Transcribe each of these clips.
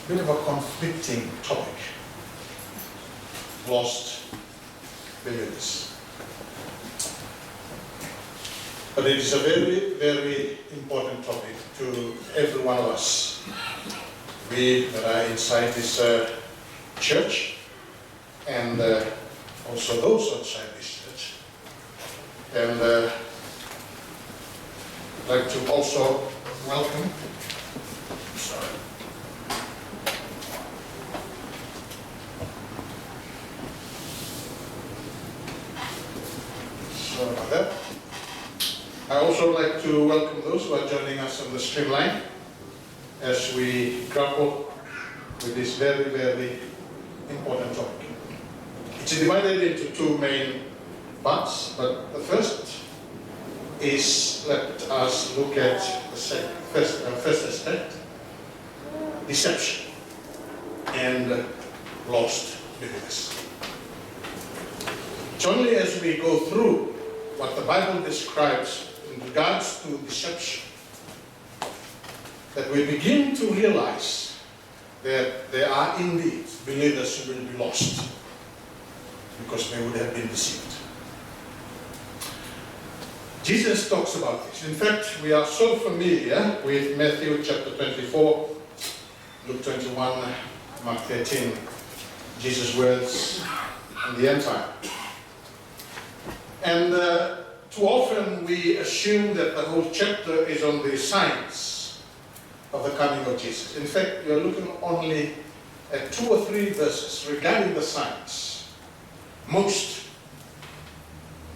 bit of a conflicting topic. Lost believers. But it is a very, very important topic to every one of us. We that are inside this church, and also those outside this church. And I'd like to also welcome, sorry. Sorry about that. I also like to welcome those who are joining us on the streamline as we grapple with this very, very important topic. It's divided into two main parts, but the first is, let us look at the first aspect, deception and lost believers. It's only as we go through what the Bible describes in regards to deception that we begin to realize that there are indeed believers who will be lost because they would have been deceived. Jesus talks about this. In fact, we are so familiar with Matthew chapter 24, Luke 21, Mark 13, Jesus' words on the end time. And too often we assume that the whole chapter is on the signs of the coming of Jesus. In fact, we are looking only at 2 or 3 verses regarding the signs. Most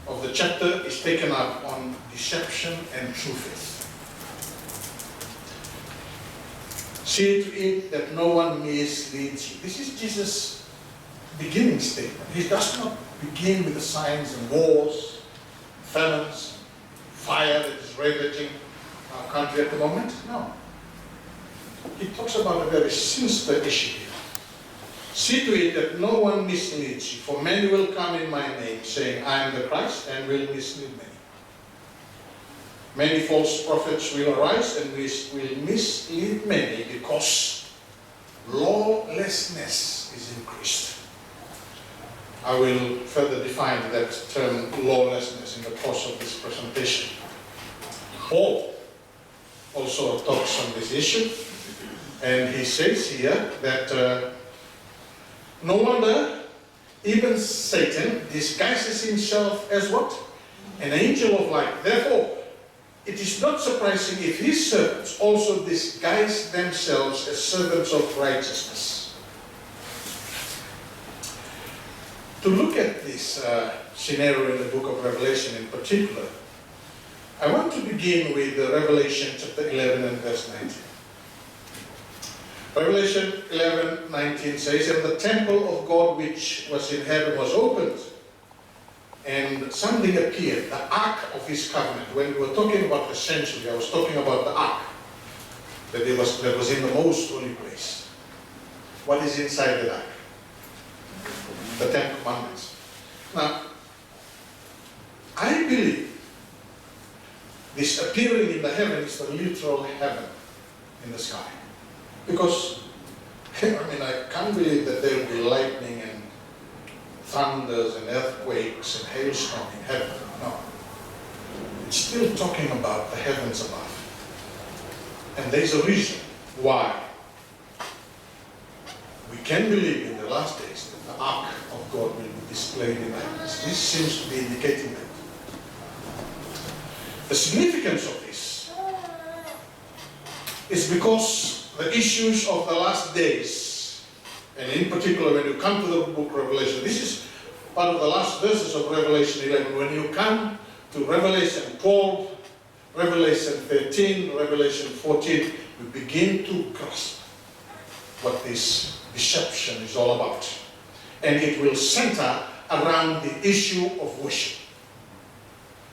of the chapter is taken up on deception and true faith. See to it that no one misleads you. This is Jesus' beginning statement. He does not begin with the signs and wars, famines, fire that is ravaging our country at the moment. No. He talks about a very sinister issue here. See to it that no one misleads you, for many will come in my name, saying, I am the Christ, and will mislead many. Many false prophets will arise and will mislead many, because lawlessness is increased. I will further define that term lawlessness in the course of this presentation. Paul also talks on this issue, and he says here that no wonder even Satan disguises himself as what? An angel of light. Therefore, it is not surprising if his servants also disguise themselves as servants of righteousness. To look at this scenario in the book of Revelation in particular, I want to begin with Revelation chapter 11 and verse 19. Revelation 11:19 says, and the temple of God which was in heaven was opened, and something appeared, the ark of his covenant. When we were talking about the sanctuary, I was talking about the ark that was in the most holy place. What is inside the ark? The Ten Commandments. Now, I believe this appearing in the heaven is the literal heaven in the sky. Because, I can't believe that there will be lightning and thunders and earthquakes and hailstorm in heaven. No. It's still talking about the heavens above. And there's a reason why we can believe in the last days that the ark of God will be displayed in the heavens. This seems to be indicating that. The significance of this is because the issues of the last days, and in particular when you come to the book of Revelation, this is part of the last verses of Revelation 11. When you come to Revelation 12, Revelation 13, Revelation 14, we begin to grasp what this deception is all about. And it will center around the issue of worship.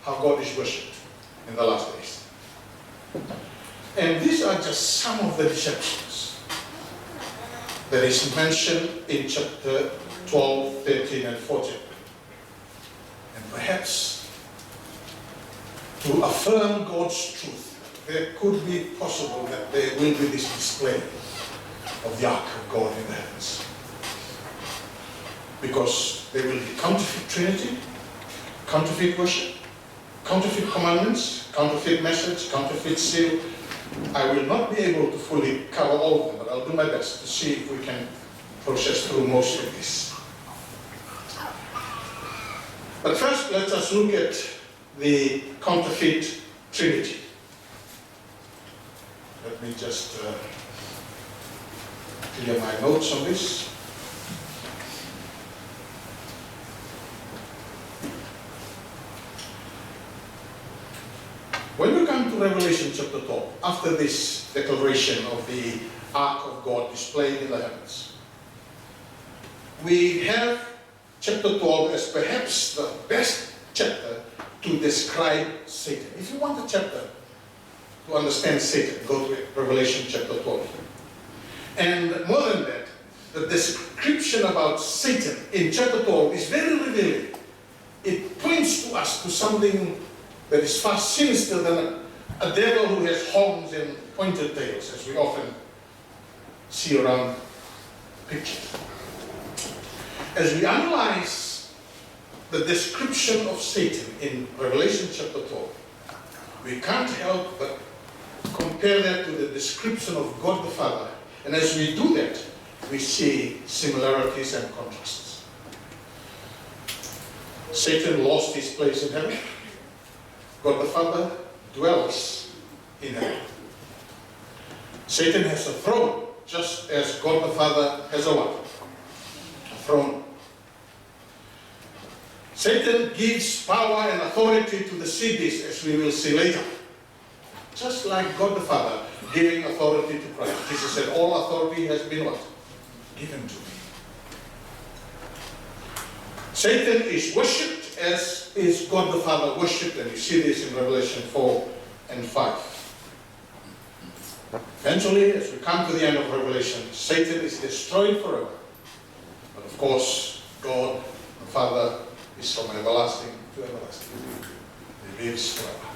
How God is worshipped in the last days. And these are just some of the deceptions that is mentioned in chapter 12, 13, and 14. And perhaps to affirm God's truth, there could be possible that there will be this display of the ark of God in the heavens. Because there will be counterfeit Trinity, counterfeit worship, counterfeit commandments, counterfeit message, counterfeit seal. I will not be able to fully cover all of them, but I'll do my best to see if we can process through most of this. But first, let us look at the counterfeit Trinity. Let me just clear my notes on this. When we come to Revelation chapter 12, after this declaration of the Ark of God displayed in the heavens, we have chapter 12 as perhaps the best chapter to describe Satan. If you want a chapter to understand Satan, go to Revelation chapter 12. And more than that, the description about Satan in chapter 12 is very revealing. It points to us to something that is far sinister than a devil who has horns and pointed tails, as we often see around pictures. As we analyze the description of Satan in Revelation chapter 12, we can't help but compare that to the description of God the Father. And as we do that, we see similarities and contrasts. Satan lost his place in heaven. God the Father dwells in heaven. Satan has a throne, just as God the Father has a what? A throne. Satan gives power and authority to the cities, as we will see later. Just like God the Father giving authority to Christ. Jesus said, all authority has been what? Given to me. Satan is worshipped as is God the Father worshipped, and you see this in Revelation 4 and 5. Eventually, as we come to the end of Revelation, Satan is destroyed forever. But of course, God the Father is from everlasting to everlasting. He lives forever.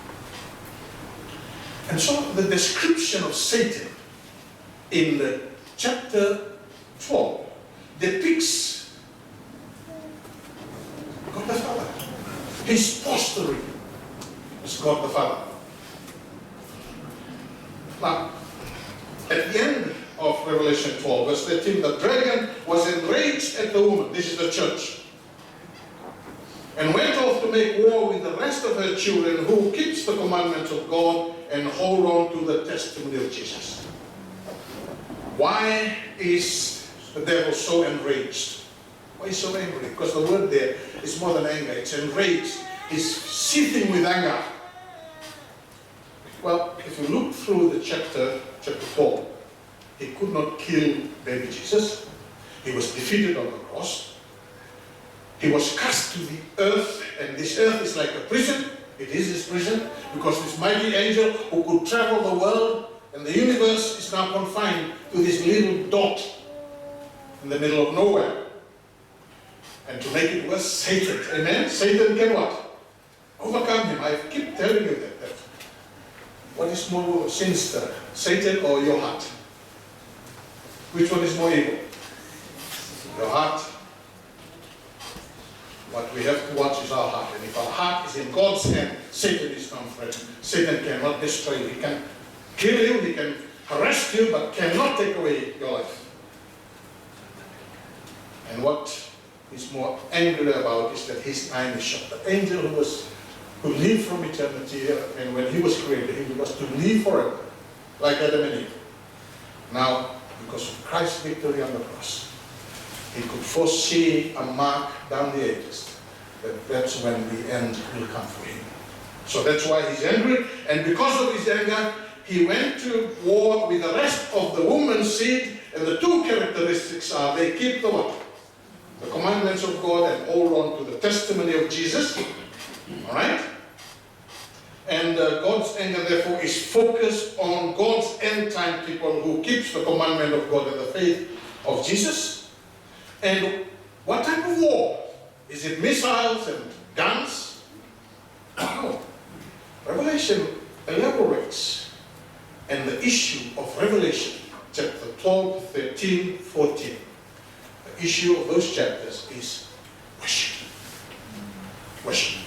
And so the description of Satan in the chapter 12 depicts God the Father. His posturing is God the Father. Now, at the end of Revelation 12, verse 13, the dragon was enraged at the woman, this is the church, and went off to make war with the rest of her children who keeps the commandments of God and hold on to the testimony of Jesus. Why is the devil so enraged? Why is he so angry? Because the word there is more than anger, it's enraged. He's seething with anger. Well, if you look through the chapter 12, he could not kill baby Jesus. He was defeated on the cross. He was cast to the earth, and this earth is like a prison. It is his prison, because this mighty angel who could travel the world and the universe is now confined to this little dot in the middle of nowhere. And to make it worse, Satan, amen? Satan can what? Overcome him. I keep telling you that. What is more sinister, Satan or your heart? Which one is more evil? Your heart. What we have to watch is our heart. And if our heart is in God's hand, Satan is not threatened. Satan cannot destroy you. He can kill you, he can harass you, but cannot take away your life. And what he's more angry about is that his time is short. The angel who lived from eternity, and when he was created, he was to live forever, like Adam and Eve. Now, because of Christ's victory on the cross, he could foresee a mark down the ages. That's when the end will come for him. So that's why he's angry, and because of his anger, he went to war with the rest of the woman's seed, and the two characteristics are they keep the what? The commandments of God and hold on to the testimony of Jesus. Alright? And God's anger, therefore, is focused on God's end-time people who keeps the commandment of God and the faith of Jesus. And what type of war? Is it missiles and guns? No. Revelation elaborates. And the issue of Revelation chapter 12, 13, 14. The issue of those chapters is worship. Worship.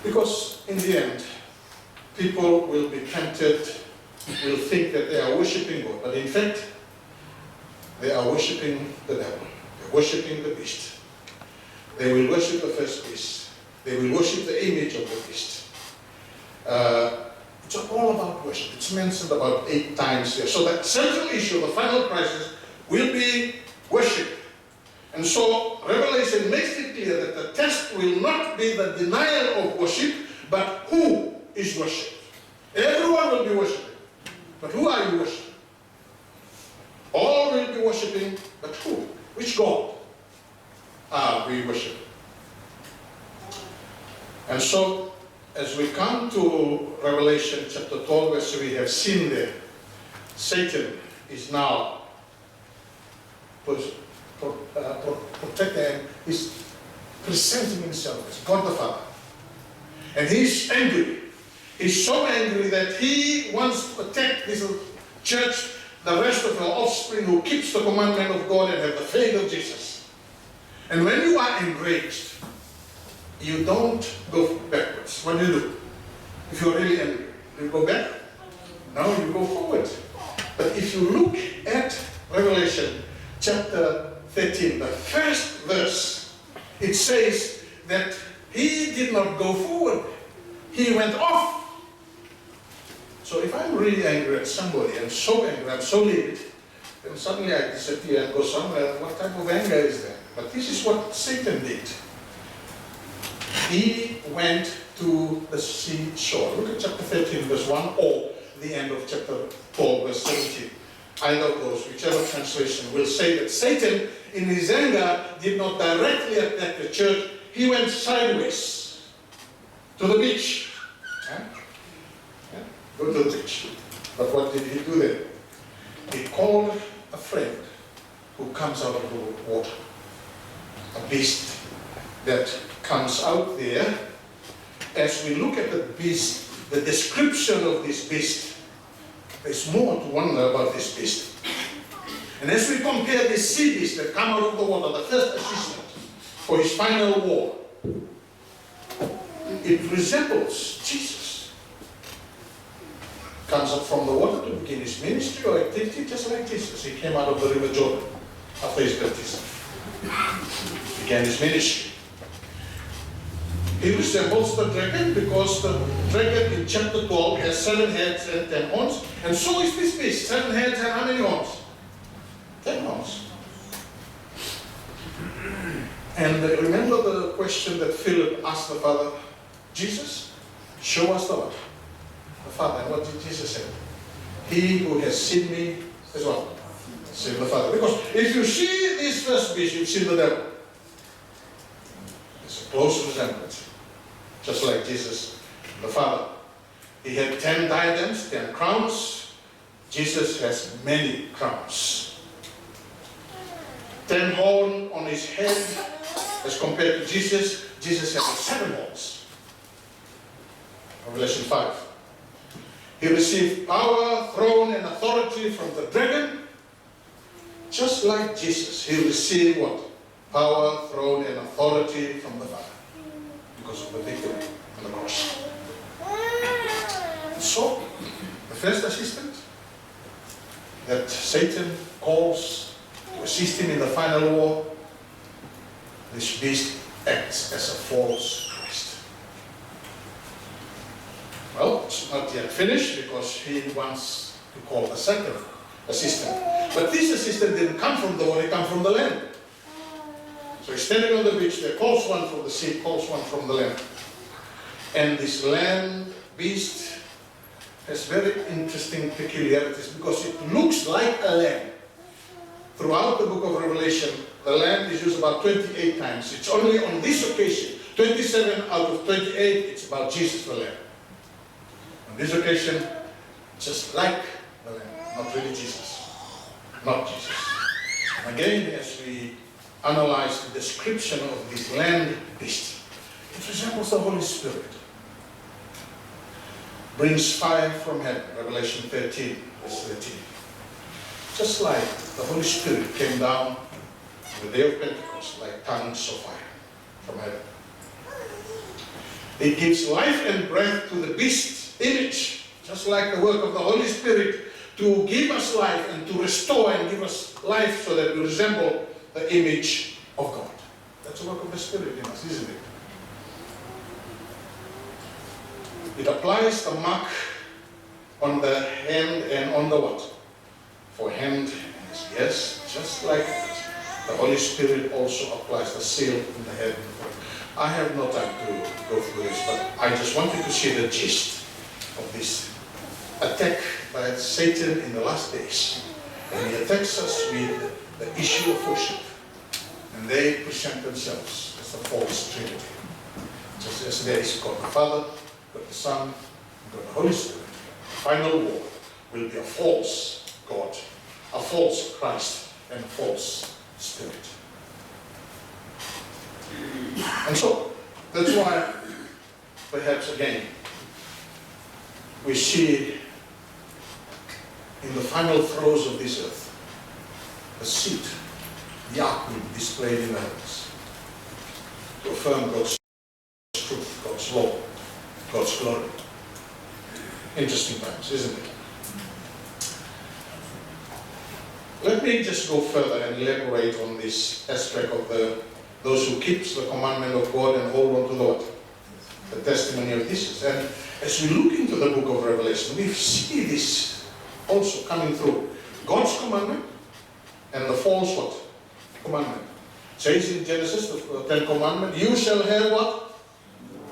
Because in the end, people will be tempted, will think that they are worshipping God, but in fact, they are worshipping the devil. They're worshipping the beast. They will worship the first beast. They will worship the image of the beast. It's all about worship. It's mentioned about 8 times here. So that central issue, the final crisis, will be worship. And so Revelation makes it clear that the test will not be the denial of worship, but who is worshipped. Everyone will be worshipping. But who are you worshipping? All will be worshipping, but who? Which God are we worshipping? And so, as we come to Revelation chapter 12, as we have seen there, Satan is now protecting, he's presenting himself as God the Father. And he's angry. He's so angry that he wants to attack this church, the rest of her offspring who keeps the commandment of God and have the faith of Jesus. And when you are enraged, you don't go backwards. What do? If you're really angry, you go back? No, you go forward. But if you look at Revelation chapter 13, the first verse, it says that he did not go forward. He went off. So if I'm really angry at somebody, I'm so angry, I'm so livid, then suddenly I disappear and go somewhere. What type of anger is that? But this is what Satan did. He went to the seashore. Look at chapter 13, verse 1, or the end of chapter 12, verse 17. Either of those, whichever translation, will say that Satan, in his anger, did not directly attack the church. He went sideways to the beach. Go to the beach. But what did he do then? He called a friend who comes out of the water. A beast that comes out there. As we look at the beast, the description of this beast, there's more to wonder about this beast. And as we compare this sea beast that comes out of the water, the first assistant for his final war, it resembles Jesus. Comes up from the water to begin his ministry or activity, just like Jesus. He came out of the river Jordan after his baptism. Began his ministry. He resembles the dragon because the dragon in chapter 12 has 7 heads and 10 horns, and so is this beast. 7 heads and how many horns? 10 horns. And remember the question that Philip asked the Father, Jesus, show us the what? The Father. And what did Jesus say? He who has seen me is what? Seen the Father. Because if you see this first beast, you've seen the devil. It's a close resemblance. Just like Jesus, the Father. He had 10 diadems, 10 crowns. Jesus has many crowns. 10 horns on his head as compared to Jesus. Jesus has 7 horns. Revelation 5. He received power, throne, and authority from the dragon. Just like Jesus, he received what? Power, throne, and authority from the Father. Because of the victory on the cross. So, the first assistant that Satan calls to assist him in the final war, this beast acts as a false Christ. Well, it's not yet finished because he wants to call the second assistant. But this assistant didn't come from the water, he came from the land. So he's standing on the beach there, calls one from the sea, calls one from the land. And this land beast has very interesting peculiarities because it looks like a lamb. Throughout the book of Revelation, the lamb is used about 28 times. It's only on this occasion, 27 out of 28, it's about Jesus the Lamb. On this occasion, just like the lamb, not really Jesus. Not Jesus. Again, as we analyze the description of this land beast, it resembles the Holy Spirit. brings fire from heaven, Revelation 13, verse 13. Just like the Holy Spirit came down on the day of Pentecost like tongues of fire from heaven. It gives life and breath to the beast's image, just like the work of the Holy Spirit to give us life and to restore and give us life so that we resemble the image of God. That's the work of the Spirit in us, isn't it? It applies the mark on the hand and on the what? For hand, yes, just like that. The Holy Spirit also applies the seal in the head. I have no time to go through this, but I just wanted to see the gist of this attack by Satan in the last days. And he attacks us with the issue of worship. And they present themselves as the false Trinity. Just as there is God the Father, God the Son, and God the Holy Spirit. The final war will be a false God, a false Christ, and a false Spirit. And so, that's why, perhaps again, we see in the final throes of this earth, the seat, the ark will be displayed in the heavens to affirm God's truth, God's law, God's glory. Interesting times, isn't it? Let me just go further and elaborate on this aspect of those who keep the commandment of God and hold on to the what? The testimony of Jesus. And as we look into the book of Revelation, we see this also coming through. God's commandment and the false what? Commandment. It says in Genesis, the 10th commandment, you shall have what?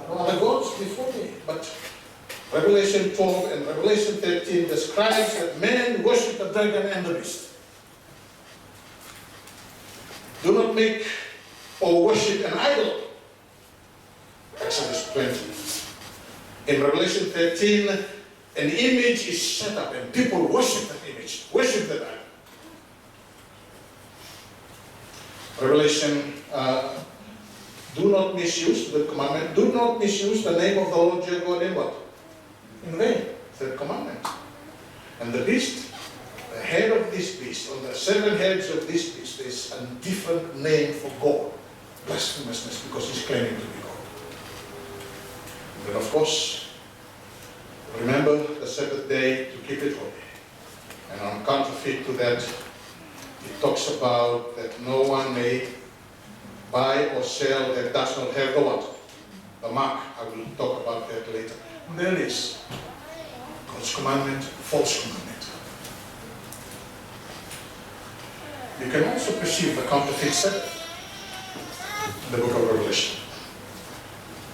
No other gods before me. But Revelation 12 and Revelation 13 describes that men worship the dragon and the beast. Do not make or worship an idol. Exodus 20. In Revelation 13, an image is set up and people worship that image, worship that idol. Revelation, do not misuse the commandment, do not misuse the name of the Lord your God in what? In vain. Third commandment. And the beast, the head of this beast, on the 7 heads of this beast, is a different name for God. Blasphemousness, because he's claiming to be God. And then of course, remember the Sabbath day to keep it holy. And on counterfeit to that, it talks about that no one may buy or sell that does not have the what? The mark. I will talk about that later. And there it is. God's commandment, false commandment. You can also perceive the counterfeit Sabbath in the book of Revelation.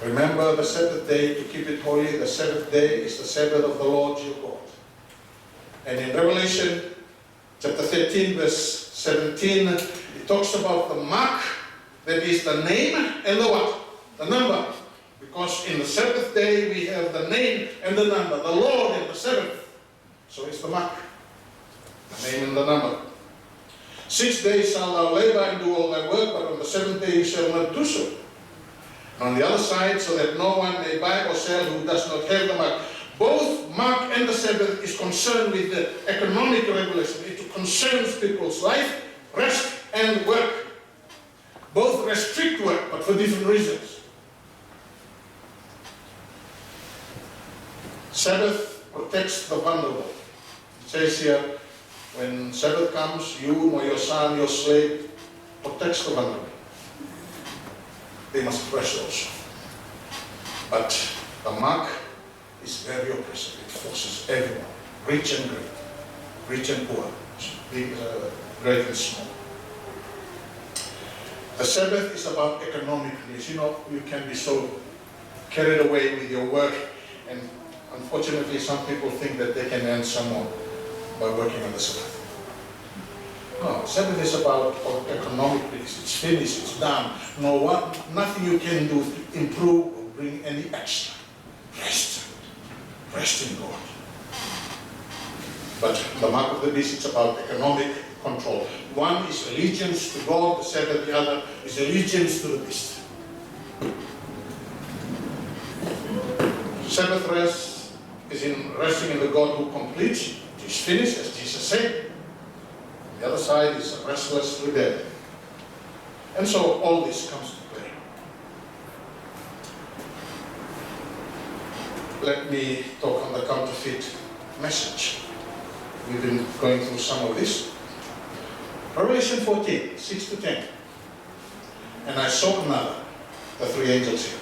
Remember the Sabbath day to keep it holy. The Sabbath day is the Sabbath of the Lord your God. And in Revelation chapter 13 verse 17, it talks about the mark, that is the name and the what? The number. Because in the Sabbath day we have the name and the number, the Lord and the Sabbath. So it's the mark, the name and the number. 6 days shalt thou labor and do all thy work, but on the 7th day you shall not do so. And on the other side, so that no one may buy or sell who does not have the mark. Both mark and the Sabbath is concerned with the economic regulation. It concerns people's life, rest and work. Both restrict work, but for different reasons. Sabbath protects the vulnerable. It says here, when Sabbath comes, you nor your son, your slave, protects the vulnerable. They must rest also. But the mark is very oppressive. It forces everyone, rich and great, rich and poor, big, great and small. The Sabbath is about economic needs. You know, you can be so carried away with your work, and unfortunately some people think that they can earn some more by working on the Sabbath. No, Sabbath is about economic needs. It's finished, it's done. Nothing you can do to improve or bring any extra. Rest. Rest in God. But the mark of the beast is about economic control. One is allegiance to God, the Sabbath, the other is allegiance to the beast. Sabbath rest is in resting in the God who completes. It is finished, as Jesus said. The other side is a restless rebellion. And so all this comes to play. Let me talk on the counterfeit message. We've been going through some of this. Revelation 14, 6 to 10. And I saw another, the three angels here,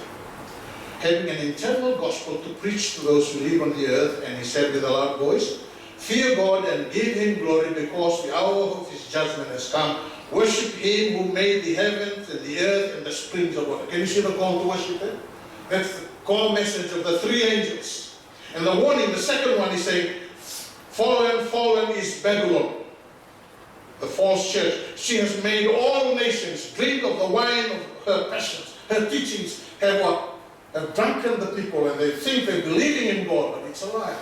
having an eternal gospel to preach to those who live on the earth, and he said with a loud voice, fear God and give him glory, because the hour of his judgment has come. Worship him who made the heavens and the earth and the springs of water. Can you see the call to worship him? That's the call message of the three angels. And the warning, the second one is saying, fallen, fallen is Babylon, the false church. She has made all nations drink of the wine of her passions. Her teachings have what? Have drunken the people, and they think they're believing in God, but it's a lie.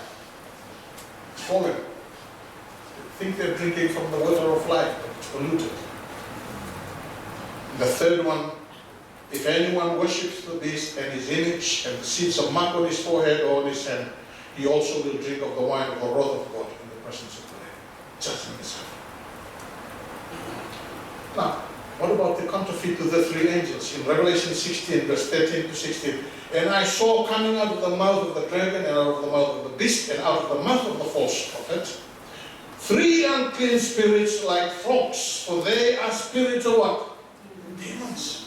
It's fallen. They think they're drinking from the water of life, but it's polluted. The third one, if anyone worships the beast and his image and the seeds of mark on his forehead or on his hand, he also will drink of the wine of the wrath of God in the presence of the Lamb. Judgment is coming. Now, what about the counterfeit to the three angels? In Revelation 16, verse 13 to 16, and I saw coming out of the mouth of the dragon, and out of the mouth of the beast, and out of the mouth of the false prophet, three unclean spirits like frogs, for they are spirits of what? Demons.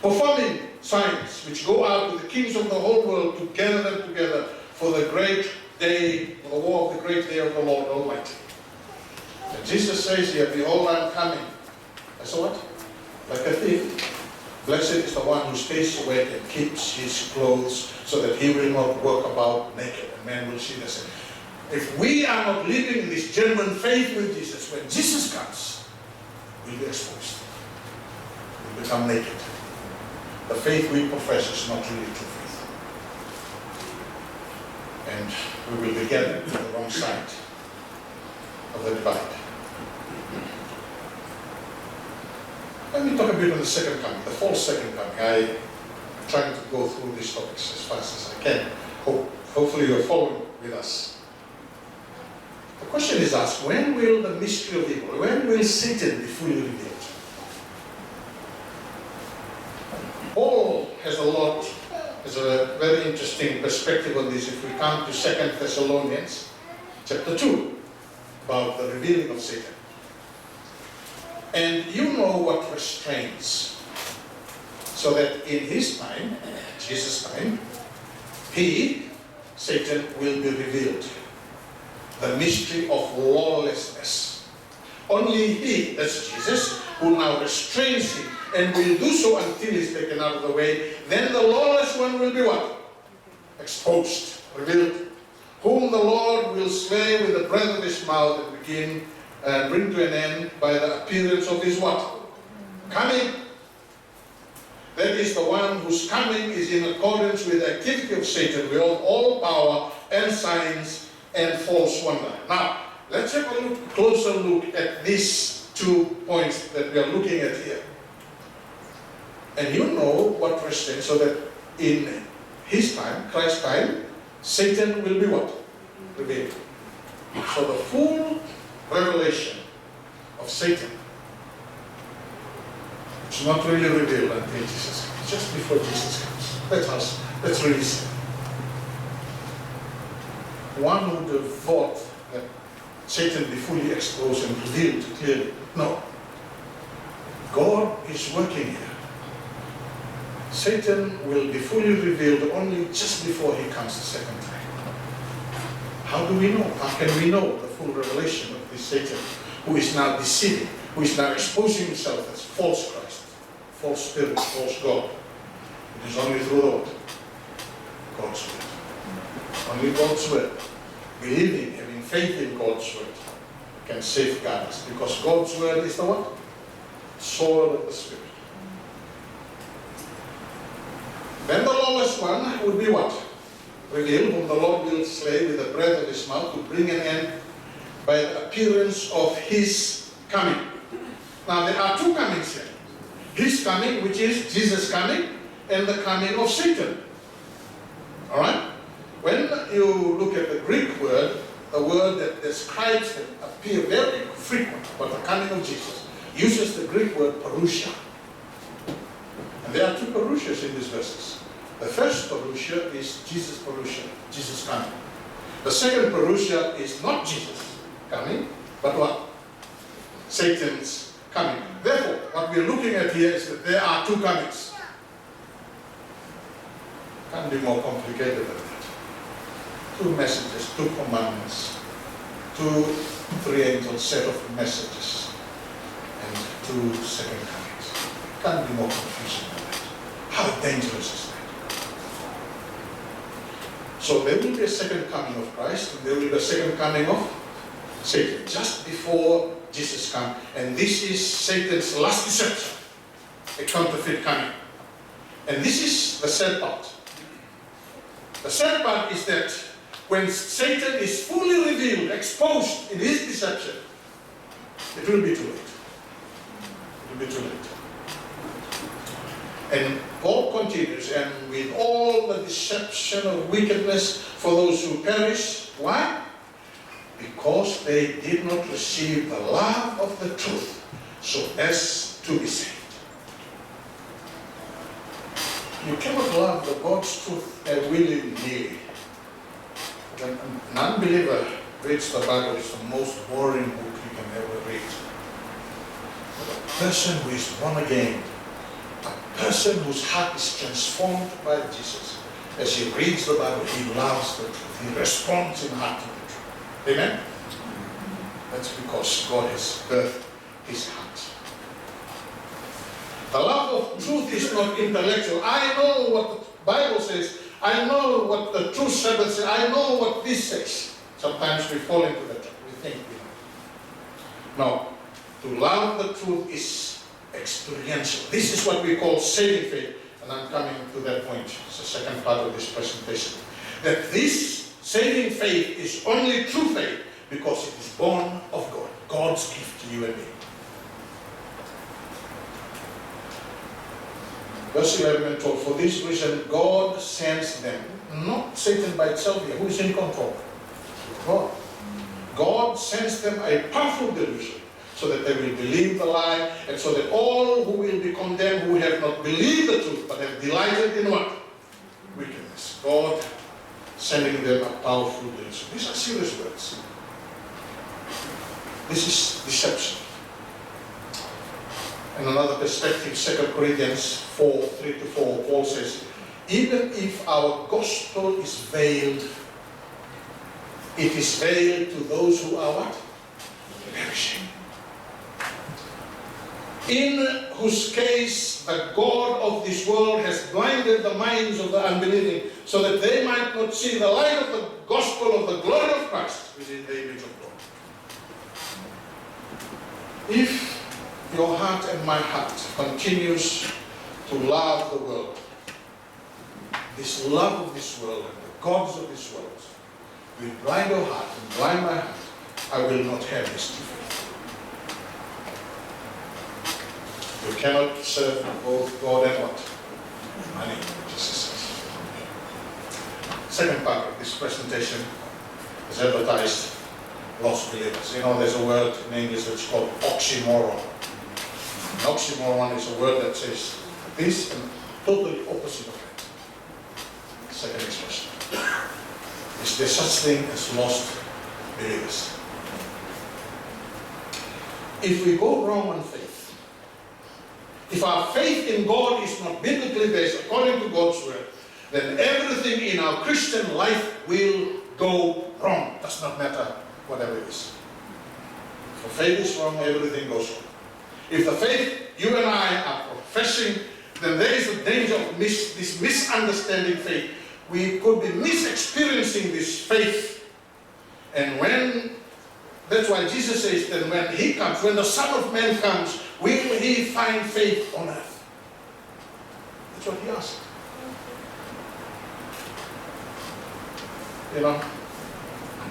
Performing signs which go out to the kings of the whole world to gather them together for the great day, for the war of the great day of the Lord Almighty. And Jesus says here, behold, I am coming. As a what? Like a thief. Blessed is the one who stays awake and keeps his clothes, so that he will not walk about naked, and men will see this. If we are not living in this genuine faith with Jesus, when Jesus comes, we'll be exposed. We'll become naked. The faith we profess is not really true faith. And we will be gathered to the wrong side of the divide. Let me talk a bit on the second coming, the false second coming. I'm trying to go through these topics as fast as I can. Hopefully you're following with us. The question is asked, when will the mystery of evil, when will Satan be fully revealed? Paul has a very interesting perspective on this if we come to 2 Thessalonians chapter 2, about the revealing of Satan. And you know what restrains, so that in his time, Jesus' time, Satan will be revealed. The mystery of lawlessness. Only he, that's Jesus, who now restrains him and will do so until he's taken out of the way. Then the lawless one will be what? Exposed, revealed. Whom the Lord will slay with the breath of his mouth and bring to an end by the appearance of his what? Coming. That is the one whose coming is in accordance with the activity of Satan, with all power and signs and false wonder. Now, let's have a closer look at these 2 points that we are looking at here. And you know what restrains, so that in his time, Christ's time, Satan will be what? Revealed. So the full revelation of Satan, it's not really revealed until Jesus comes, just before Jesus comes. Let's really see. One would have thought that Satan be fully exposed and revealed clearly. No. God is working here. Satan will be fully revealed only just before he comes the second time. How do we know? How can we know the full revelation of this Satan, who is now deceiving, who is now exposing himself as false Christ, false spirit, false God? It is only through the word, God's word. Only God's word, believing, having faith in God's word, can safeguard us, because God's word is the what? Sword of the Spirit. Then the lawless one would be what? Revealed, whom the Lord will slay with the breath of his mouth, to bring an end by the appearance of his coming. Now there are two comings here. His coming, which is Jesus' coming, and the coming of Satan. Alright? When you look at the Greek word, the word that describes them appear very frequent about the coming of Jesus, uses the Greek word parousia. And there are two parousias in these verses. The first parousia is Jesus parousia, Jesus coming. The second parousia is not Jesus coming, but what? Satan's coming. Therefore, what we're looking at here is that there are two comings. Can't be more complicated than that. Two messages, two commandments, three angels set of messages, and two second comings. Can't be more confusing than that. How dangerous is that? So there will be a second coming of Christ, and there will be a second coming of Satan, just before Jesus comes. And this is Satan's last deception, a counterfeit coming. And this is the sad part. The sad part is that when Satan is fully revealed, exposed in his deception, it will be too late. It will be too late. And Paul continues, and with all the deception of wickedness for those who perish. Why? Because they did not receive the love of the truth so as to be saved. You cannot love the God's truth willy-nilly. When an unbeliever reads the Bible, it's the most boring book you can ever read. But a person who is born again, a person whose heart is transformed by Jesus, as he reads the Bible, he loves the truth. He responds in heart to the truth. Amen? That's because God has birthed his heart. The love of truth is not intellectual. I know what the Bible says. I know what the true Sabbath says. I know what this says. Sometimes we fall into that. We think we know. No. To love the truth is experiential. This is what we call saving faith. And I'm coming to that point. It's the second part of this presentation. That this saving faith is only true faith because it is born of God. God's gift to you and me. Verse 11 and 12, for this reason God sends them, not Satan by itself here, who is in control? God. God sends them a powerful delusion, so that they will believe the lie, and so that all who will be condemned, who have not believed the truth, but have delighted in what? Wickedness. God sending them a powerful delusion. These are serious words. This is deception. In another perspective, 2 Corinthians 4, 3-4, Paul says, even if our gospel is veiled, it is veiled to those who are what? Perishing. In whose case the God of this world has blinded the minds of the unbelieving, so that they might not see the light of the gospel of the glory of Christ, which is the image of God. If your heart and my heart continues to love the world, this love of this world and the gods of this world, will blind your heart and blind my heart, I will not have this faith. You cannot serve both God and what? Money, Jesus says. Second part of this presentation is advertised lost believers. You know, there's a word in English that's called oxymoron. An oxymoron is a word that says this and totally opposite of it. Second expression. Is there such thing as lost believers? If we go wrong on faith, if our faith in God is not biblically based according to God's word, then everything in our Christian life will go wrong. Does not matter whatever it is. If the faith is wrong, everything goes wrong. If the faith you and I are professing, then there is a danger of this misunderstanding faith. We could be misexperiencing this faith. And that's why Jesus says that when he comes, when the Son of Man comes, will he find faith on earth? That's what he asked. You know,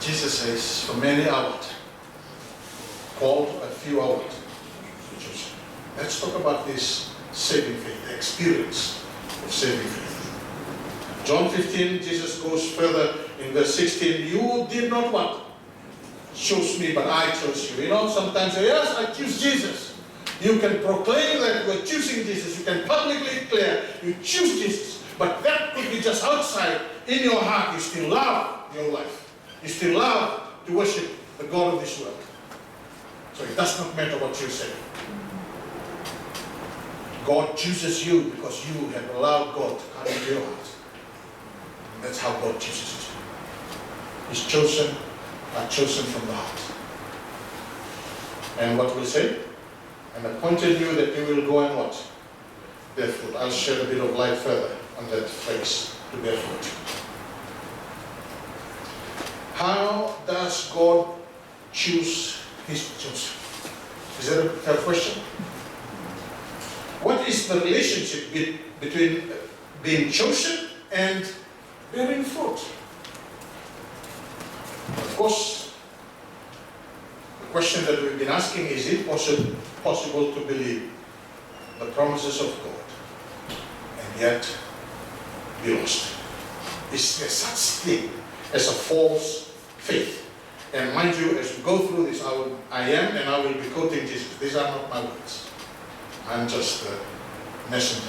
Jesus says, for many are what? Called, a few are what? Let's talk about this saving faith, the experience of saving faith. John 15, Jesus goes further in verse 16. You did not what? Chose me, but I chose you. You know, sometimes say, yes, I choose Jesus. You can proclaim that you are choosing Jesus. You can publicly declare you choose Jesus. But that could be just outside. In your heart, you still love your life. You still love to worship the God of this world. So it does not matter what you say. God chooses you because you have allowed God to come into your heart. And that's how God chooses you. He's chosen, are chosen from the heart. And what will say? And appointed you that you will go and what? Bear fruit. I'll shed a bit of light further on that phrase, to bear fruit. How does God choose his chosen? Is that a fair question? What is the relationship between being chosen and bearing fruit? Of course, the question that we've been asking is it possible to believe the promises of God and yet be lost? Is there such thing as a false faith? And mind you, as we go through this, I am and I will be quoting Jesus. These are not my words. I'm just a messenger.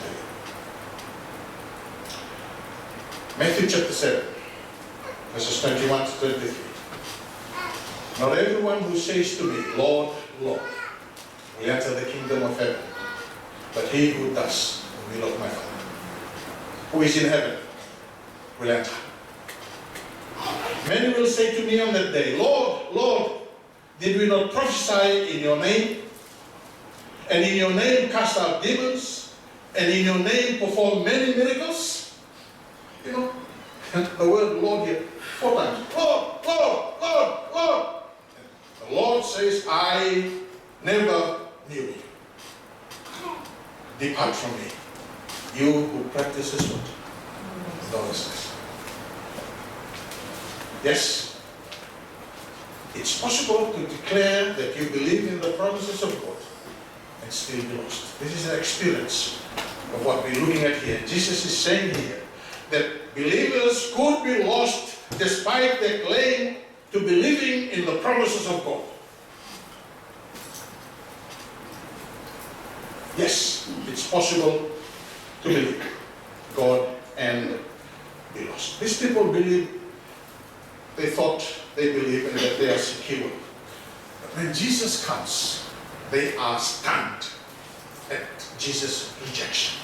Matthew chapter 7, verses 21 to 23. Not everyone who says to me, Lord, Lord, will enter the kingdom of heaven, but he who does the will of my Father, who is in heaven, will enter. Many will say to me on that day, Lord, Lord, did we not prophesy in your name? And in your name cast out demons? And in your name perform many miracles? You know, the word Lord here 4 times. Lord, Lord, Lord, Lord. And the Lord says, I never knew you. Depart from me, you who practices what? Lawlessness. Yes, it's possible to declare that you believe in the promises of God and still be lost. This is an experience of what we're looking at here. Jesus is saying here that believers could be lost despite their claim to be living in the promises of God. Yes, it's possible to believe God and be lost. These people believe, they thought they believe and that they are secure. But when Jesus comes, they are stunned at Jesus' rejection.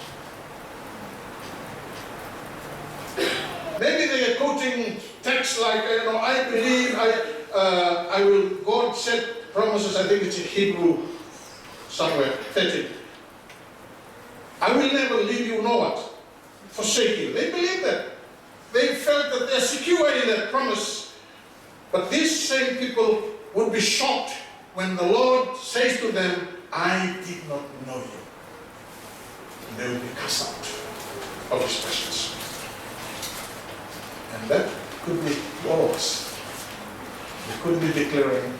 Maybe they are quoting texts like, I believe, I will, God said promises, I think it's in Hebrew somewhere, 13. I will never leave you nor what? Forsake you. They believe that. They felt that they're secure in that promise. But these same people would be shocked when the Lord says to them, I did not know you. And they will be cast out of his presence. And that could be all of us. We could be declaring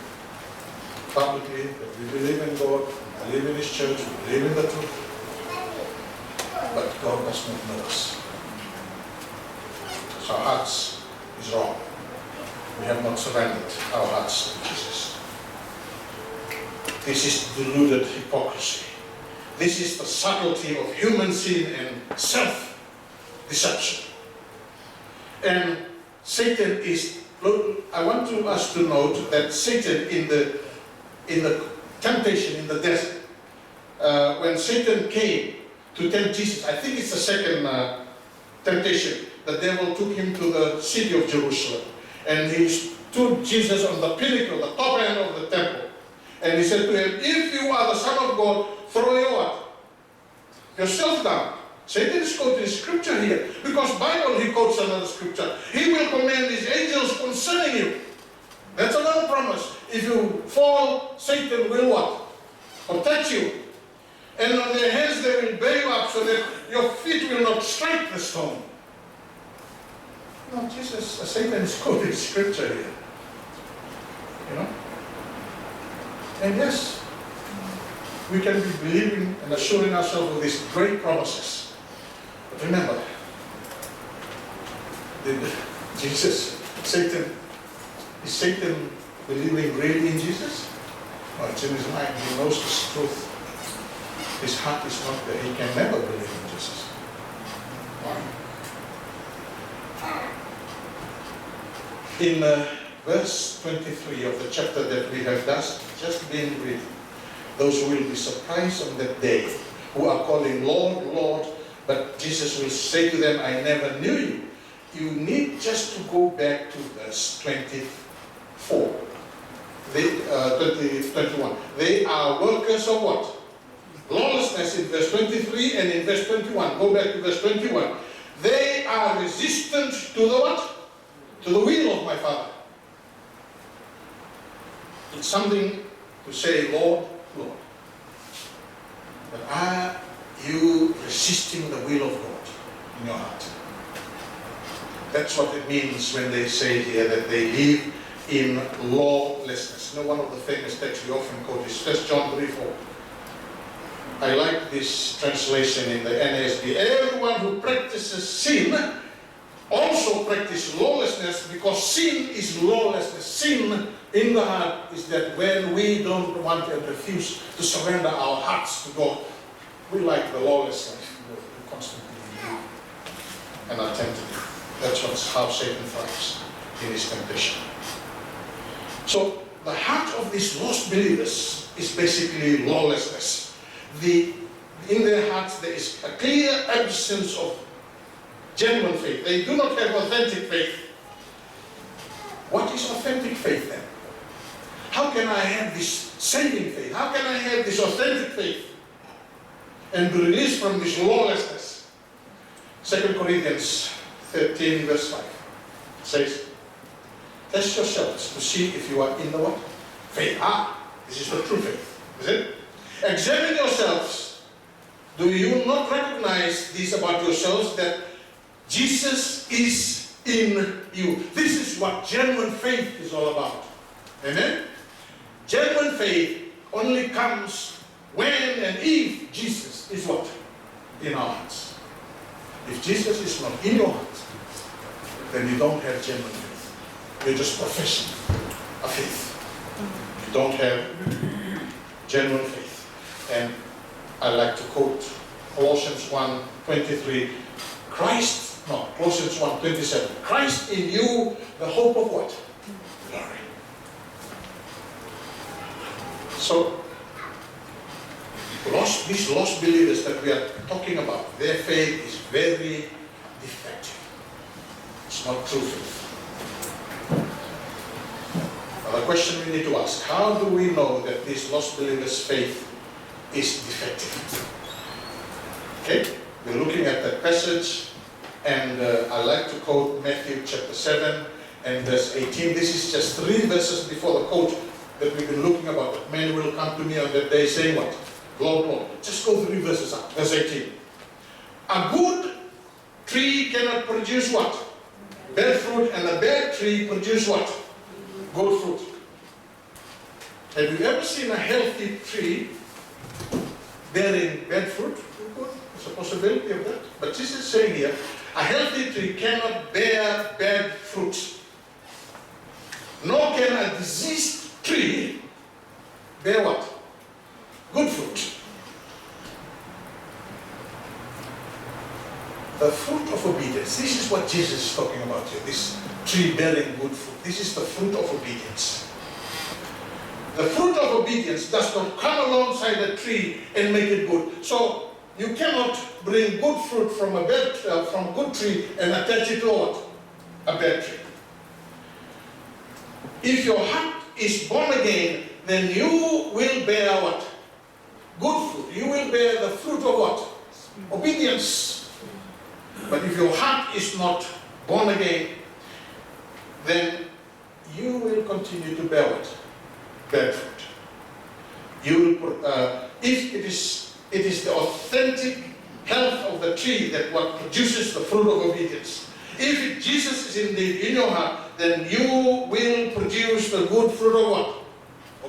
publicly that we believe in God, we believe in his church, we believe in the truth. But God does not know us. So our hearts is wrong. We have not surrendered our hearts to Jesus. This is deluded hypocrisy. This is the subtlety of human sin and self-deception. And Satan is, I want us to note that Satan in the temptation in the desert, when Satan came to tempt Jesus, I think it's the second temptation, the devil took him to the city of Jerusalem. And he stood Jesus on the pinnacle, the top end of the temple. And he said to him, if you are the Son of God, throw your what? Yourself down. Satan is quoting scripture here. Because Bible he quotes another scripture. He will command his angels concerning you. That's another promise. If you fall, Satan will what? Protect you. And on their hands they will bear you up so that your feet will not strike the stone. No, Satan is quoting scripture here. You know? And yes, we can be believing and assuring ourselves of these great promises. But remember, Did Jesus, Satan, is Satan believing really in Jesus? No, it's in his mind. He knows this truth. His heart is not there. He can never believe in Jesus. In verse 23 of the chapter that we have just been reading, those who will be surprised on that day, who are calling, Lord, Lord, but Jesus will say to them, I never knew you. You need just to go back to verse 24. 21. They are workers of what? Lawlessness in verse 23 and in verse 21. Go back to verse 21. They are resistant to the what? To the will of my Father. It's something to say, Lord, Lord. But are you resisting the will of God in your heart? That's what it means when they say here that they live in lawlessness. You know, one of the famous texts we often quote is 1 John 3:4. I like this translation in the NASB. Everyone who practices sin also practices lawlessness, because sin is lawlessness. Sin in the heart is that when we don't want and refuse to surrender our hearts to God, we like the lawless life. We constantly live and are tempted. That's how Satan thrives in his temptation. So the heart of these lost believers is basically lawlessness. In their hearts there is a clear absence of genuine faith. They do not have authentic faith. What is authentic faith then? How can I have this saving faith? How can I have this authentic faith and be released from this lawlessness? 2 Corinthians 13 verse 5 says, test yourselves to see if you are in the what? Faith. This is the true faith. Is it? Examine yourselves. Do you not recognize this about yourselves, that Jesus is in you? This is what genuine faith is all about. Amen? Genuine faith only comes when and if Jesus is what? In our hearts. If Jesus is not in your heart, then you don't have genuine faith. You're just professing a faith. You don't have genuine faith. And I like to quote Colossians 1:23. Colossians 1:27. Christ in you, the hope of what? Glory. So, these lost believers that we are talking about, their faith is very defective. It's not true faith. Now the question we need to ask, how do we know that this lost believer's faith is defective? Okay, we're looking at that passage, and I like to quote Matthew chapter 7 and verse 18. This is just 3 verses before the quote that we've been looking about. That many will come to me on that day saying what? Lord, Lord. Just go 3 verses up. Verse 18. A good tree cannot produce what? Bad fruit, and a bad tree produce what? Good fruit. Have you ever seen a healthy tree bearing bad fruit? There's a possibility of that. But this is saying here, a healthy tree cannot bear bad fruit. Nor can a diseased tree bear what? Good fruit. The fruit of obedience. This is what Jesus is talking about here. This tree bearing good fruit. This is the fruit of obedience. The fruit of obedience does not come alongside a tree and make it good. So you cannot bring good fruit from a good tree and attach it to what? A bad tree. If your heart is born again, then you will bear what? Good fruit. You will bear the fruit of what? Obedience. But if your heart is not born again, then you will continue to bear what? Bad fruit. You will, if it is the authentic health of the tree that what produces the fruit of obedience. If Jesus is indeed in your heart, then you will produce the good fruit of what?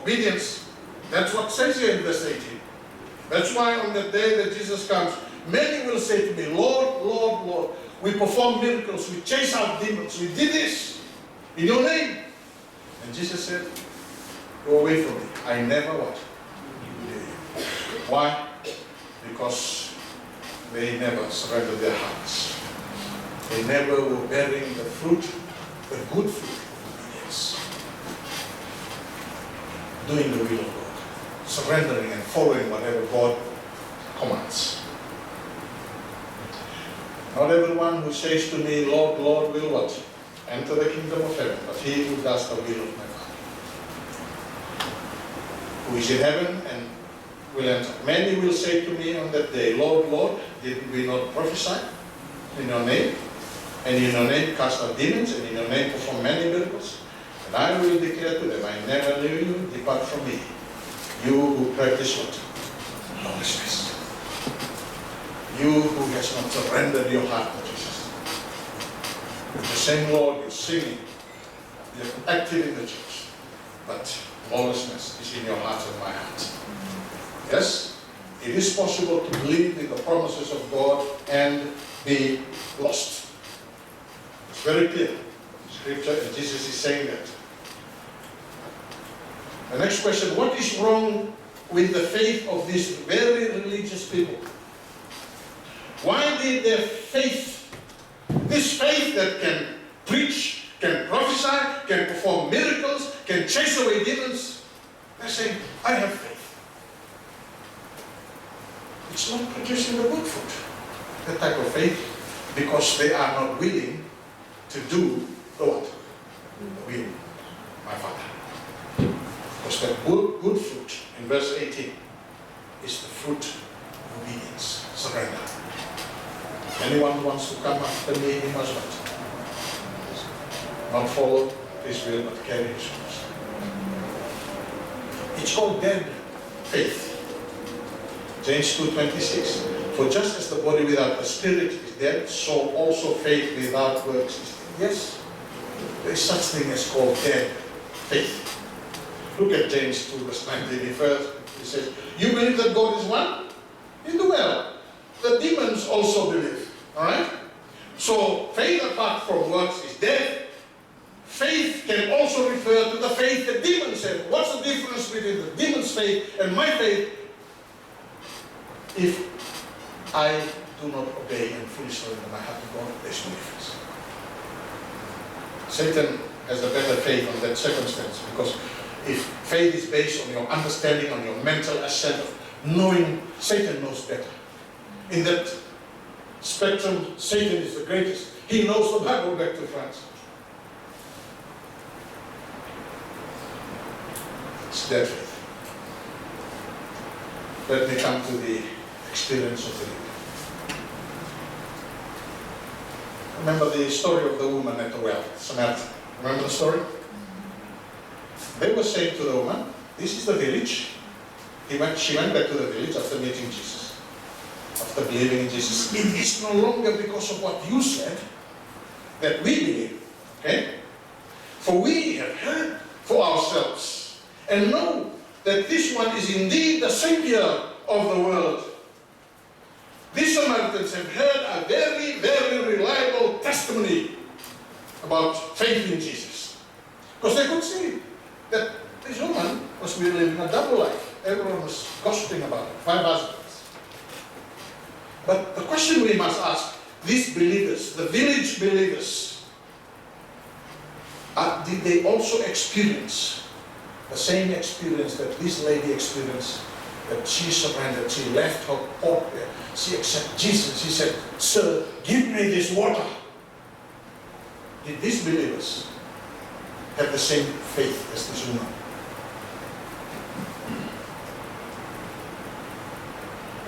Obedience. That's what it says here in verse 18. That's why on the day that Jesus comes, many will say to me, Lord, Lord, Lord, we performed miracles, we chased out demons, we did this in your name. And Jesus said, go away from me. I never what? Knew you. Why? Because they never surrendered their hearts. They never were bearing the fruit, the good fruit of obedience. Doing the will of God. Surrendering and following whatever God commands. Not everyone who says to me, Lord, Lord, will what? Enter the kingdom of heaven, but he who does the will of my Father, who is in heaven and will enter. Many will say to me on that day, Lord, Lord, did we not prophesy in your name? And in your name cast out demons, and in your name perform many miracles? And I will declare to them, I never knew you, depart from me, you who practice what? Lawlessness. You who has not surrendered your heart to Jesus. With the same Lord, you're singing, you're active in the church, but lawlessness is in your heart and my heart. Yes, it is possible to believe in the promises of God and be lost. It's very clear. Scripture, and Jesus is saying that. The next question, what is wrong with the faith of these very religious people? Why did their faith, this faith that can preach, can prophesy, can perform miracles, can chase away demons, they're saying, I have faith. It's not producing the good fruit, that type of faith, because they are not willing to do the what? The will of my Father. Because that good fruit, in verse 18, is the fruit of obedience, surrender. Anyone who wants to come after me, he must not follow his will, but carry his cross. It's called dead faith. James 2:26. For just as the body without the spirit is dead, so also faith without works is dead. Yes, there is such thing as called dead faith. Look at James 2 verse 19. First, he says, you believe that God is one? You do well. The demons also believe. Alright? So faith apart from works is dead. Faith can also refer to the faith that demons have. What's the difference between the demon's faith and my faith? If I do not obey and fully surrender my heart to God, there's no difference. Satan has a better faith on that circumstance, because if faith is based on your understanding, on your mental assent of knowing, Satan knows better. In that spectrum, Satan is the greatest. He knows the Bible back to front. It's dead faith. Let me come to the experience of the leader. Remember the story of the woman at the well, Samaritan. Remember the story? They were saying to the woman, this is the village. She went back to the village after meeting Jesus, after believing in Jesus. It is no longer because of what you said that we believe, okay? For we have heard for ourselves and know that this one is indeed the Savior of the world. These Samaritans have heard a very, very reliable testimony about faith in Jesus. Because they could see that this woman was living a double life. Everyone was gossiping about it, 5 husbands. But the question we must ask, these believers, the village believers, did they also experience the same experience that this lady experienced? That she surrendered, she left her pot there, she accepted Jesus. She said, Sir, give me this water. Did these believers have the same faith as this woman?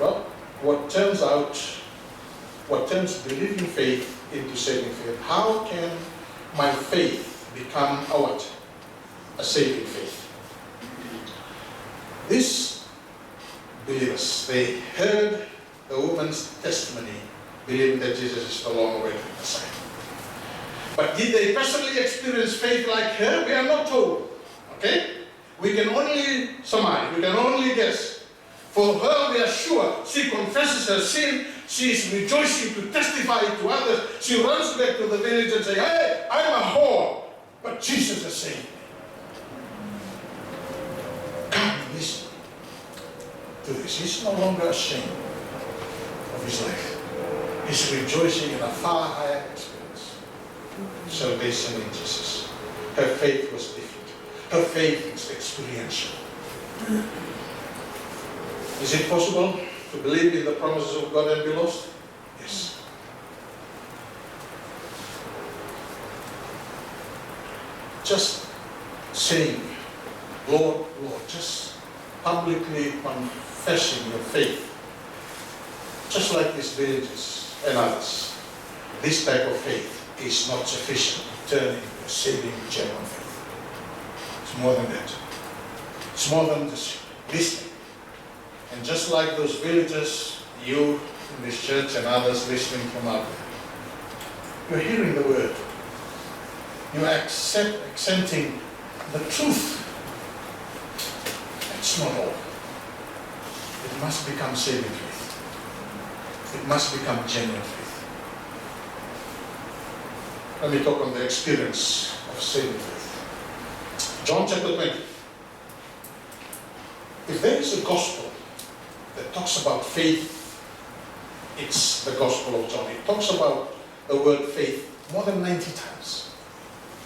Well, what turns believing faith into saving faith? How can my faith become a what? A saving faith. These believers, they heard the woman's testimony, believing that Jesus is the long-awaited Messiah. But did they personally experience faith like her? We are not told. Okay? We can only surmise, we can only guess. For her, we are sure, she confesses her sin, She is rejoicing to testify to others. She runs back to the village and says, hey, I'm a whore, but Jesus has saved me. Come and listen to this. He's no longer ashamed of his life. He's rejoicing in a far higher experience. Salvation in Jesus. Her faith was different. Her faith is experiential. Is it possible to believe in the promises of God and be lost? Yes. Just saying, Lord, Lord, just publicly confessing your faith, just like these villages and others, this type of faith is not sufficient to turn into a saving, genuine faith. It's more than that. It's more than just listening. And just like those villagers, you in this church and others listening from out there, you're hearing the word. You're accenting the truth. That's not all. It must become saving faith. It must become genuine faith. Let me talk on the experience of saving faith. John chapter 20. If there is a gospel that talks about faith, it's the Gospel of John. It talks about the word faith more than 90 times.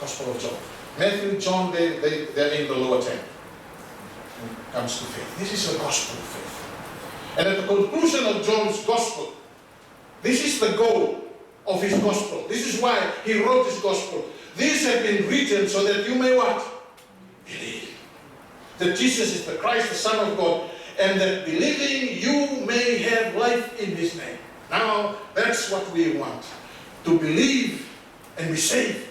Gospel of John. Matthew, John, they're in the lower 10 when it comes to faith. This is the gospel of faith. And at the conclusion of John's gospel, this is the goal of his gospel. This is why he wrote his gospel. These have been written so that you may what? Believe. That Jesus is the Christ, the Son of God, and that believing you may have life in his name. Now, that's what we want. To believe and be saved.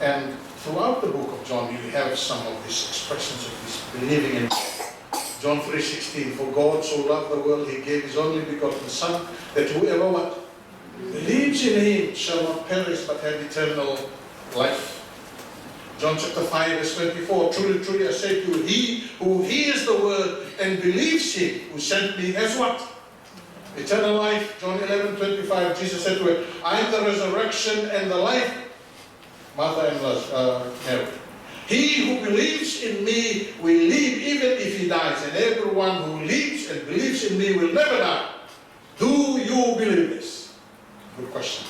And throughout the book of John, you have some of these expressions of this believing in God. John 3:16, for God so loved the world, he gave his only begotten Son, that whoever what? Believes in him shall not perish but have eternal life. John chapter 5 verse 24, truly, truly I say to you, he who hears the word and believes him who sent me has what? Eternal life. John 11:25, Jesus said to her, I am the resurrection and the life. Martha and Mary. He who believes in me will live even if he dies, and everyone who lives and believes in me will never die. Do you believe this? Good question.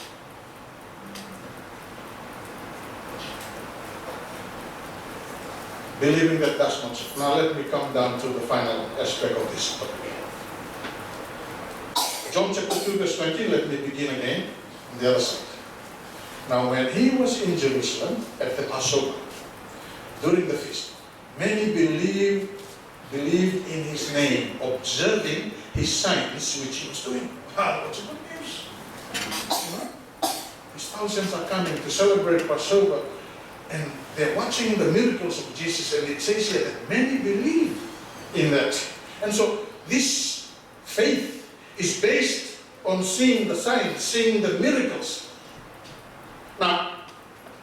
Believing that does not. Now let me come down to the final aspect of this topic. John chapter 2 verse 20, let me begin again on the other side. Now when he was in Jerusalem at the Passover, during the feast, many believed in his name, observing his signs which he was doing. What's the good news? These thousands are coming to celebrate Passover, and they're watching the miracles of Jesus, and it says here that many believe in that. And so this faith is based on seeing the signs, seeing the miracles. Now,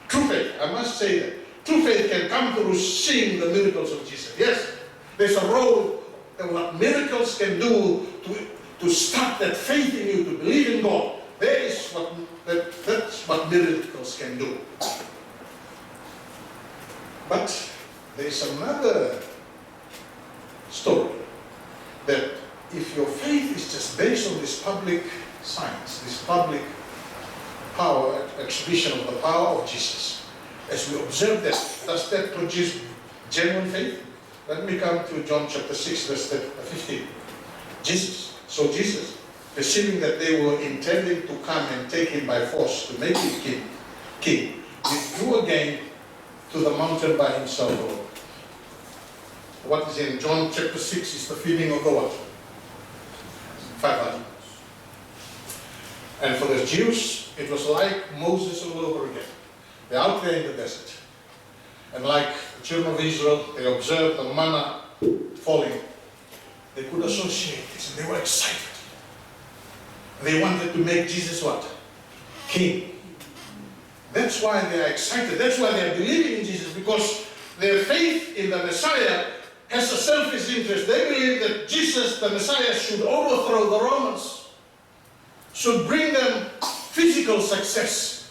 true faith, I must say that true faith can come through seeing the miracles of Jesus. Yes, there's a role that what miracles can do to start that faith in you, to believe in God. That's what miracles can do. But there's another story, that if your faith is just based on this public signs, this public power, exhibition of the power of Jesus, as we observe that, does that produce genuine faith? Let me come to John chapter 6 verse 15. Jesus, perceiving that they were intending to come and take him by force to make him king, withdrew again to the mountain by himself alone. What is in John chapter 6 is the feeding of the what? 500. And for the Jews, it was like Moses all over again. They're out there in the desert. And like the children of Israel, they observed the manna falling. They could associate this, and they were excited. They wanted to make Jesus what? King. That's why they are excited. That's why they are believing in Jesus, because their faith in the Messiah has a selfish interest. They believe that Jesus, the Messiah, should overthrow the Romans, should bring them physical success,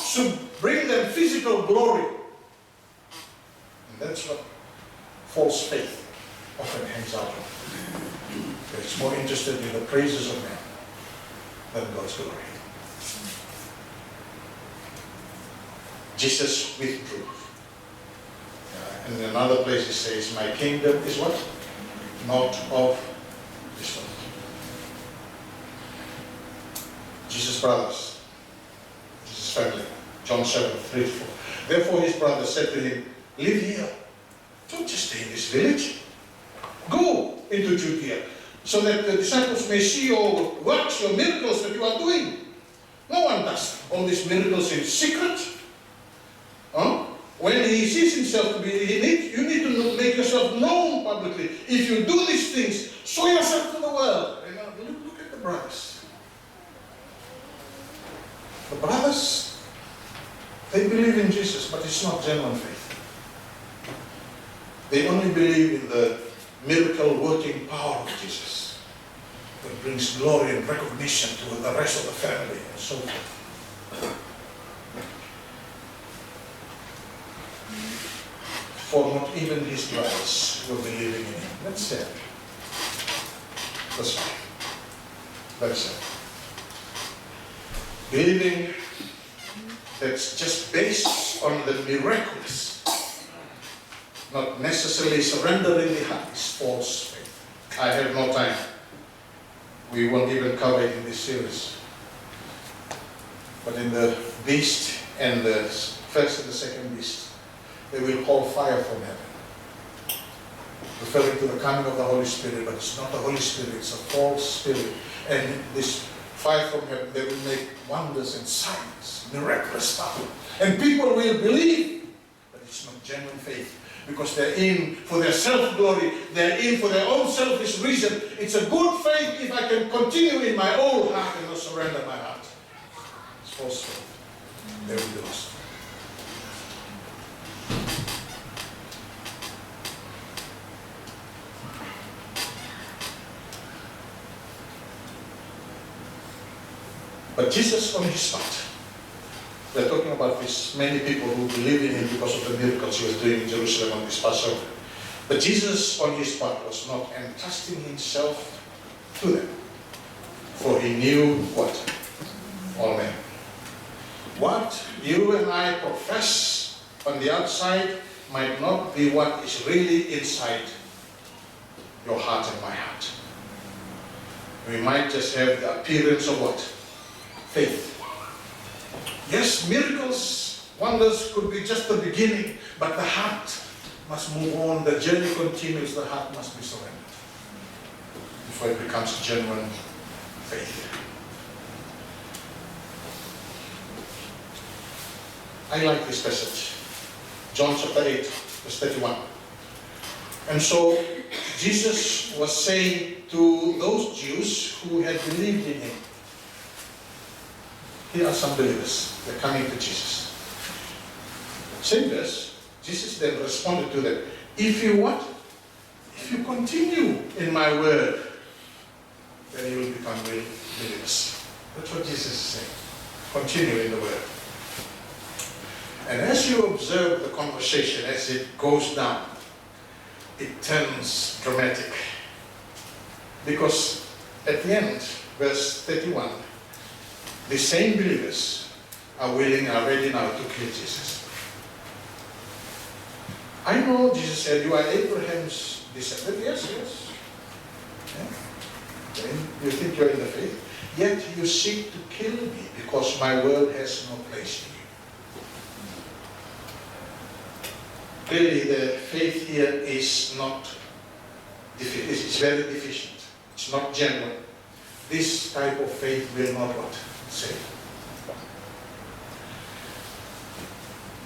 should bring them physical glory. And that's what false faith often hangs out on. It's more interested in the praises of men than God's glory. Jesus withdrew. And in another place he says, my kingdom is what? Not of this world. Jesus' brothers, Jesus' family, John 7:3-4. Therefore his brothers said to him, live here. Don't just stay in this village. Go into Judea, so that the disciples may see your works, your miracles that you are doing. No one does all these miracles in secret. When he sees himself to be, you need to make yourself known publicly. If you do these things, show yourself to the world. Look at the brothers. The brothers, they believe in Jesus, but it's not genuine faith. They only believe in the miracle working power of Jesus that brings glory and recognition to the rest of the family and so forth. For not even his brothers were believing in him. That's sad. That's right. Very sad. Believing that's just based on the miraculous, not necessarily surrendering the heart, is false faith. I have no time. We won't even cover it in this series. But in the beast and the first and the second beast, they will call fire from heaven, referring to the coming of the Holy Spirit, but it's not the Holy Spirit, it's a false spirit. And this fire from heaven, they will make wonders and signs, miraculous stuff. And people will believe, but it's not genuine faith, because they're in for their self-glory, they're in for their own selfish reason. It's a good faith if I can continue in my own heart and not surrender my heart. It's false faith. They will be lost. But Jesus on his part, we're talking about this, many people who believe in him because of the miracles he was doing in Jerusalem on this Passover. But Jesus on his part was not entrusting himself to them, for he knew what? All men. What you and I profess on the outside might not be what is really inside your heart and my heart. We might just have the appearance of what? Faith. Yes, miracles, wonders could be just the beginning, but the heart must move on. The journey continues. The heart must be surrendered before it becomes genuine faith. I like this passage. John chapter 8, verse 31. And so Jesus was saying to those Jews who had believed in him, here are some believers. They're coming to Jesus. Same verse, Jesus then responded to them. If you what? If you continue in my word, then you will become real believers. That's what Jesus is saying. Continue in the word. And as you observe the conversation, as it goes down, it turns dramatic. Because at the end, verse 31, the same believers are ready now to kill Jesus. I know Jesus said, you are Abraham's descendant. Yes. Yeah. Then you think you're in the faith. Yet you seek to kill me because my word has no place in you. Clearly the faith here is not, it's very deficient. It's not genuine. This type of faith will not what? Save.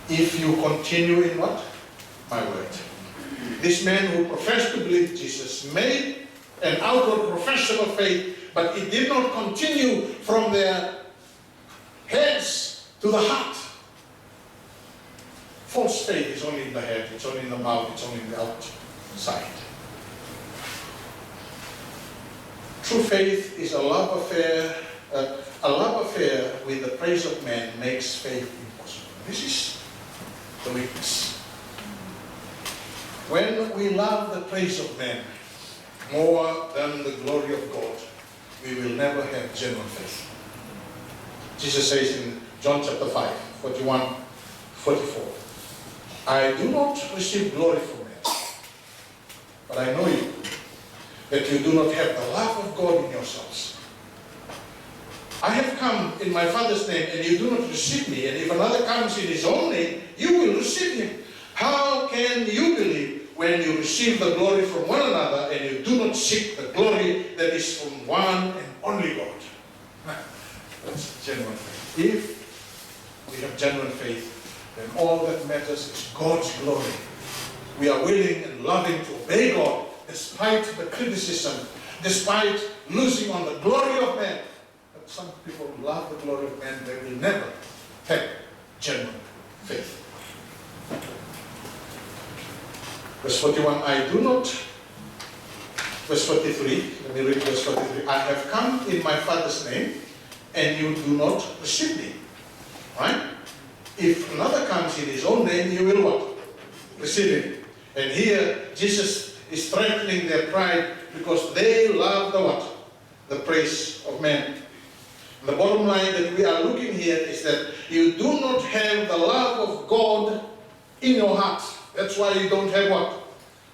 If you continue in what? My word. This man who professed to believe Jesus made an outward profession of faith, but it did not continue from their heads to the heart. False faith is only in the head, it's only in the mouth, it's only in the out. side. True faith is a love affair. A love affair with the praise of man makes faith impossible. This is the weakness. When we love the praise of man more than the glory of God, we will never have genuine faith. Jesus says in John chapter 5, 41, 44, I do not receive glory from men, but I know you, that you do not have the love of God in yourselves. I have come in my Father's name, and you do not receive me, and if another comes in his own name, you will receive him. How can you believe when you receive the glory from one another, and you do not seek the glory that is from one and only God? That's genuine faith. If we have genuine faith, then all that matters is God's glory. We are willing and loving to obey God despite the criticism, despite losing on the glory of man. But some people love the glory of man, they will never have genuine faith. Verse 41, I do not. Verse 43, let me read verse 43. I have come in my Father's name, and you do not receive me. Right? If another comes in his own name, you will what? Receive him. And here, Jesus is strengthening their pride because they love the what? The praise of men. The bottom line that we are looking here is that you do not have the love of God in your heart. That's why you don't have what?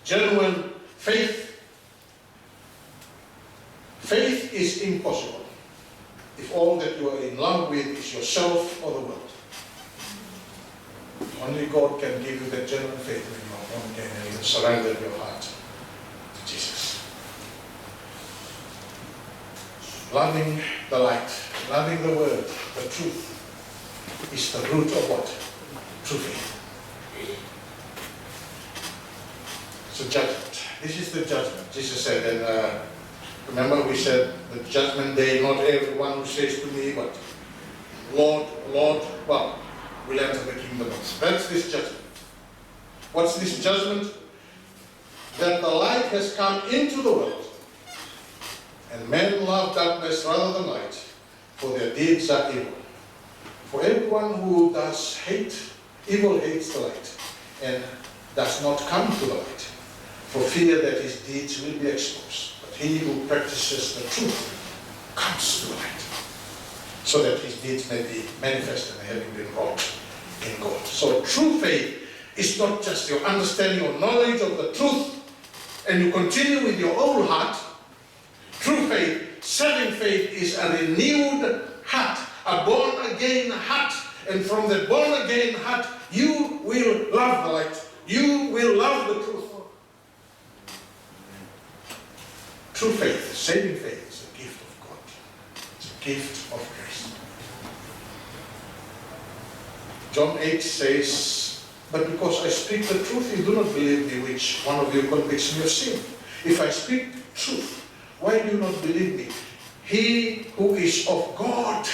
Genuine faith. Faith is impossible if all that you are in love with is yourself or the world. Only God can give you that genuine faith when you are born again and you surrender your heart to Jesus. Loving the light, loving the word, the truth, is the root of what? True faith. So judgment. This is the judgment. Jesus said, and remember we said the judgment day, not everyone who says to me, but Lord, Lord, well, will enter the kingdom of God. That's this judgment. What's this judgment? That the light has come into the world, and men love darkness rather than light, for their deeds are evil. For everyone who does hate, evil hates the light, and does not come to the light, for fear that his deeds will be exposed. But he who practices the truth comes to the light, so that his deeds may be manifest and having been wrought in God. So true faith is not just your understanding or knowledge of the truth, and you continue with your old heart. True faith, saving faith, is a renewed heart, a born-again heart. And from that born-again heart, you will love the light. You will love the truth. True faith, saving faith, is a gift of God. It's a gift of grace. John 8 says, but because I speak the truth, you do not believe me, which one of you convicts me of sin. If I speak truth, why do you not believe me? He who is of God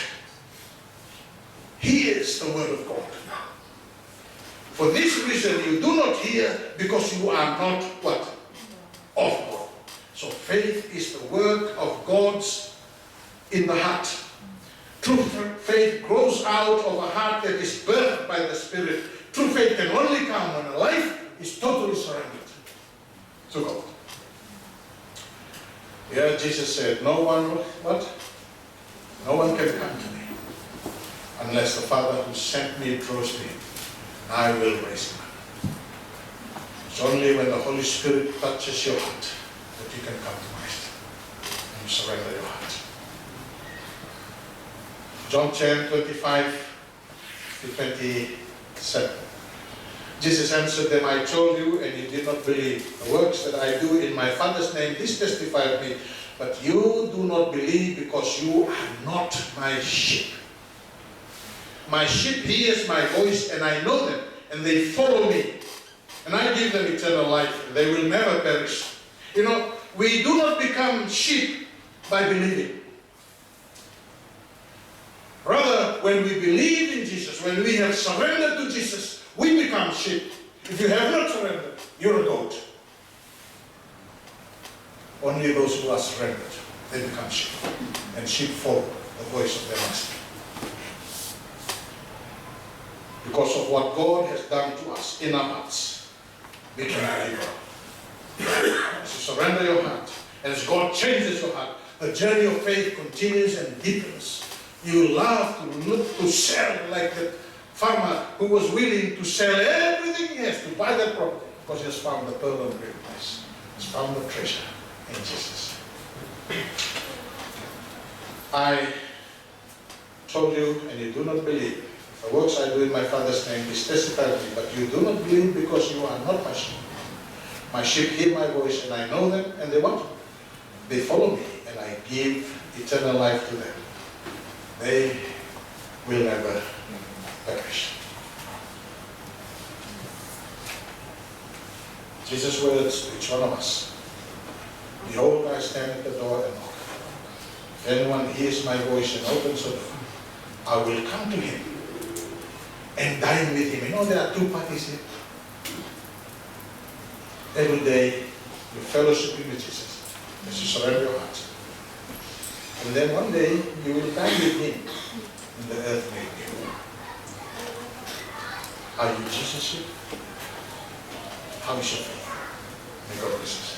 hears the word of God. For this reason you do not hear, because you are not what? Of God. So faith is the work of God's in the heart. True faith grows out of a heart that is birthed by the Spirit. True faith can only come when a life is totally surrendered to God. Yeah, Jesus said, no one, what? No one can come to me unless the Father who sent me draws me. I will raise him up. It's only when the Holy Spirit touches your heart that you can come to Christ and you surrender your heart. John 10, 25 to 27. Jesus answered them, I told you, and you did not believe. The works that I do in my Father's name, this testify of me. But you do not believe because you are not my sheep. My sheep hears my voice, and I know them, and they follow me. And I give them eternal life, and they will never perish. You know, we do not become sheep by believing. Rather, when we believe in Jesus, when we have surrendered to Jesus, we become sheep. If you have not surrendered, you're a goat. Only those who are surrendered, they become sheep. And sheep follow the voice of their master. Because of what God has done to us in our hearts, we can deliver. As you surrender your heart, and as God changes your heart, the journey of faith continues and deepens. You love to look to sell like the farmer who was willing to sell everything he has to buy that property because he has found the pearl of great price. He has found the treasure in Jesus. I told you, and you do not believe. The works I do in my Father's name is testify to me, but you do not believe because you are not my sheep. My sheep hear my voice, and I know them, and they what? They follow me, and I give eternal life to them. They will never perish. Jesus' words to each one of us. Behold, I stand at the door and knock. If anyone hears my voice and opens the door, I will come to him and dine with him. You know, there are two parties here. Every day, you fellowship with Jesus as you surrender your heart. And then one day, you will dine with him in the earth made new. Are you Jesus' sheep? How is your faith? May God bless us.